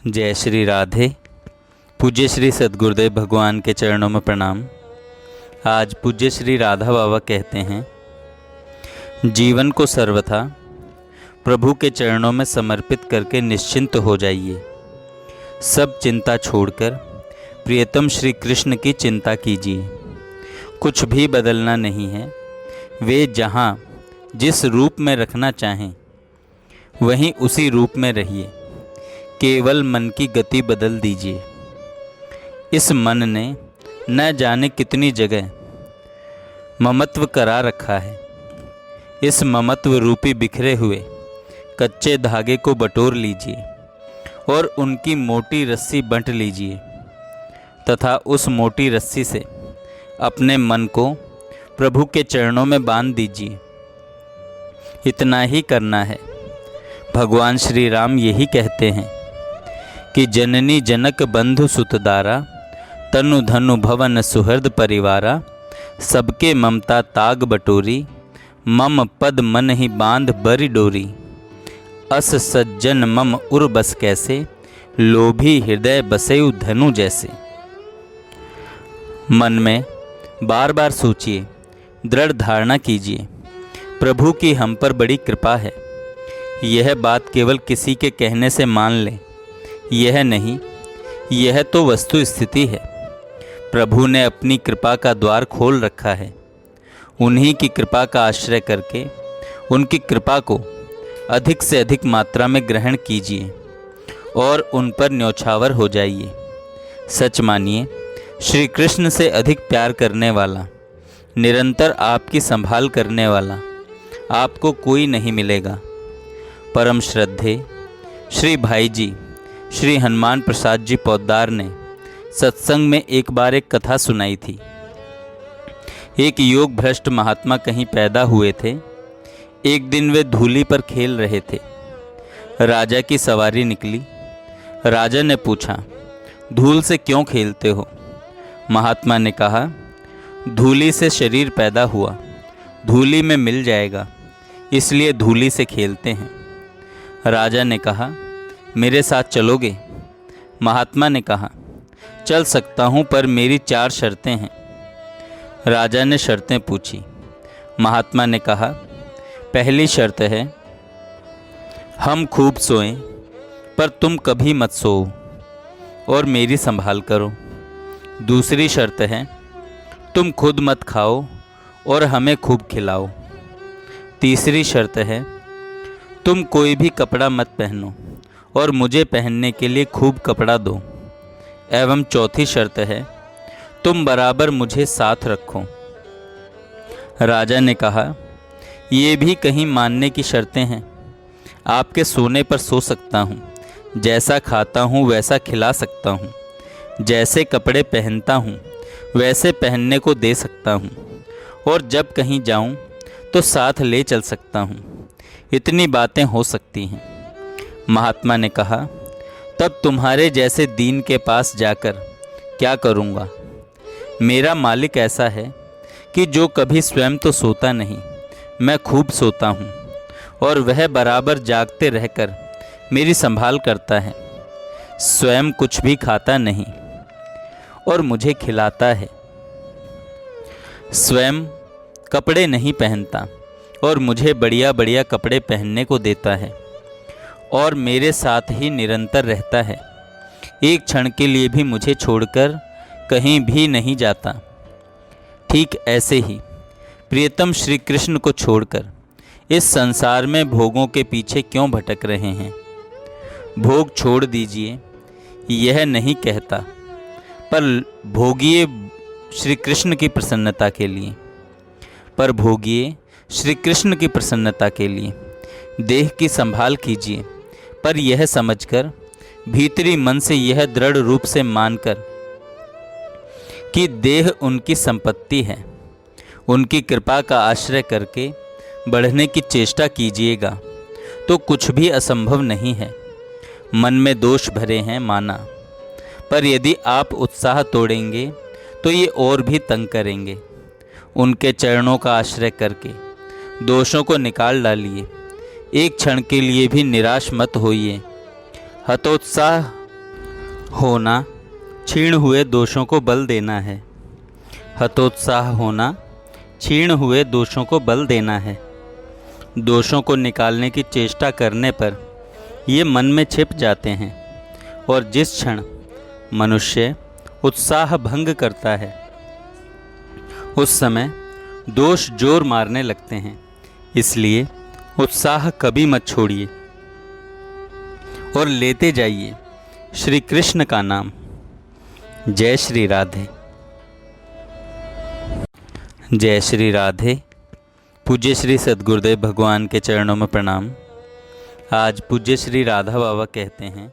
जय श्री राधे। पूज्य श्री सद्गुरुदेव भगवान के चरणों में प्रणाम। आज पूज्य श्री राधा बाबा कहते हैं, जीवन को सर्वथा प्रभु के चरणों में समर्पित करके निश्चिंत हो जाइए। सब चिंता छोड़कर प्रियतम श्री कृष्ण की चिंता कीजिए। कुछ भी बदलना नहीं है। वे जहाँ जिस रूप में रखना चाहें वहीं उसी रूप में रहिए। केवल मन की गति बदल दीजिए। इस मन ने न जाने कितनी जगह ममत्व करा रखा है। इस ममत्व रूपी बिखरे हुए कच्चे धागे को बटोर लीजिए और उनकी मोटी रस्सी बंट लीजिए तथा उस मोटी रस्सी से अपने मन को प्रभु के चरणों में बांध दीजिए। इतना ही करना है। भगवान श्री राम यही कहते हैं कि जननी जनक बंधु सुतदारा, तनु धनु भवन सुहृद परिवारा, सबके ममता ताग बटोरी, मम पद मन ही बांध बरी डोरी, अस सज्जन मम उर बस कैसे, लोभी हृदय बसेउ धनु जैसे। मन में बार बार सोचिए, दृढ़ धारणा कीजिए, प्रभु की हम पर बड़ी कृपा है। यह बात केवल किसी के कहने से मान लें, यह नहीं, यह तो वस्तु स्थिति है। प्रभु ने अपनी कृपा का द्वार खोल रखा है। उन्हीं की कृपा का आश्रय करके उनकी कृपा को अधिक से अधिक मात्रा में ग्रहण कीजिए और उन पर न्यौछावर हो जाइए। सच मानिए, श्री कृष्ण से अधिक प्यार करने वाला, निरंतर आपकी संभाल करने वाला आपको कोई नहीं मिलेगा। परम श्रद्धे श्री भाई जी श्री हनुमान प्रसाद जी पोद्दार ने सत्संग में एक बार एक कथा सुनाई थी। एक योग भ्रष्ट महात्मा कहीं पैदा हुए थे। एक दिन वे धूली पर खेल रहे थे। राजा की सवारी निकली। राजा ने पूछा, धूल से क्यों खेलते हो? महात्मा ने कहा, धूली से शरीर पैदा हुआ, धूली में मिल जाएगा, इसलिए धूली से खेलते हैं। राजा ने कहा, मेरे साथ चलोगे? महात्मा ने कहा, चल सकता हूँ, पर मेरी 4 शर्तें हैं। राजा ने शर्तें पूछी। महात्मा ने कहा, पहली शर्त है, हम खूब सोएं पर तुम कभी मत सोओ और मेरी संभाल करो। दूसरी शर्त है, तुम खुद मत खाओ और हमें खूब खिलाओ। तीसरी शर्त है, तुम कोई भी कपड़ा मत पहनो और मुझे पहनने के लिए खूब कपड़ा दो। एवं चौथी शर्त है, तुम बराबर मुझे साथ रखो। राजा ने कहा, ये भी कहीं मानने की शर्तें हैं। आपके सोने पर सो सकता हूँ, जैसा खाता हूँ वैसा खिला सकता हूँ, जैसे कपड़े पहनता हूँ वैसे पहनने को दे सकता हूँ, और जब कहीं जाऊँ तो साथ ले चल सकता हूँ। इतनी बातें हो सकती हैं। महात्मा ने कहा, तब तुम्हारे जैसे दीन के पास जाकर क्या करूँगा? मेरा मालिक ऐसा है कि जो कभी स्वयं तो सोता नहीं, मैं खूब सोता हूँ और वह बराबर जागते रहकर मेरी संभाल करता है। स्वयं कुछ भी खाता नहीं और मुझे खिलाता है। स्वयं कपड़े नहीं पहनता और मुझे बढ़िया बढ़िया कपड़े पहनने को देता है और मेरे साथ ही निरंतर रहता है। एक क्षण के लिए भी मुझे छोड़कर कहीं भी नहीं जाता। ठीक ऐसे ही प्रियतम श्री कृष्ण को छोड़कर इस संसार में भोगों के पीछे क्यों भटक रहे हैं? भोग छोड़ दीजिए, यह नहीं कहता, पर भोगिए श्री कृष्ण की प्रसन्नता के लिए। पर भोगिए श्री कृष्ण की प्रसन्नता के लिए। देह की संभाल कीजिए, पर यह समझकर, भीतरी मन से यह दृढ़ रूप से मानकर कि देह उनकी संपत्ति है, उनकी कृपा का आश्रय करके बढ़ने की चेष्टा कीजिएगा तो कुछ भी असंभव नहीं है। मन में दोष भरे हैं माना, पर यदि आप उत्साह तोड़ेंगे तो ये और भी तंग करेंगे। उनके चरणों का आश्रय करके दोषों को निकाल डालिए। एक क्षण के लिए भी निराश मत होइए। हतोत्साह होना क्षीण हुए दोषों को बल देना है। हतोत्साह होना क्षीण हुए दोषों को बल देना है। दोषों को निकालने की चेष्टा करने पर ये मन में छिप जाते हैं और जिस क्षण मनुष्य उत्साह भंग करता है उस समय दोष जोर मारने लगते हैं। इसलिए उत्साह कभी मत छोड़िए और लेते जाइए श्री कृष्ण का नाम। जय श्री राधे। जय श्री राधे। पूज्य श्री सद्गुरुदेव भगवान के चरणों में प्रणाम। आज पूज्य श्री राधा बाबा कहते हैं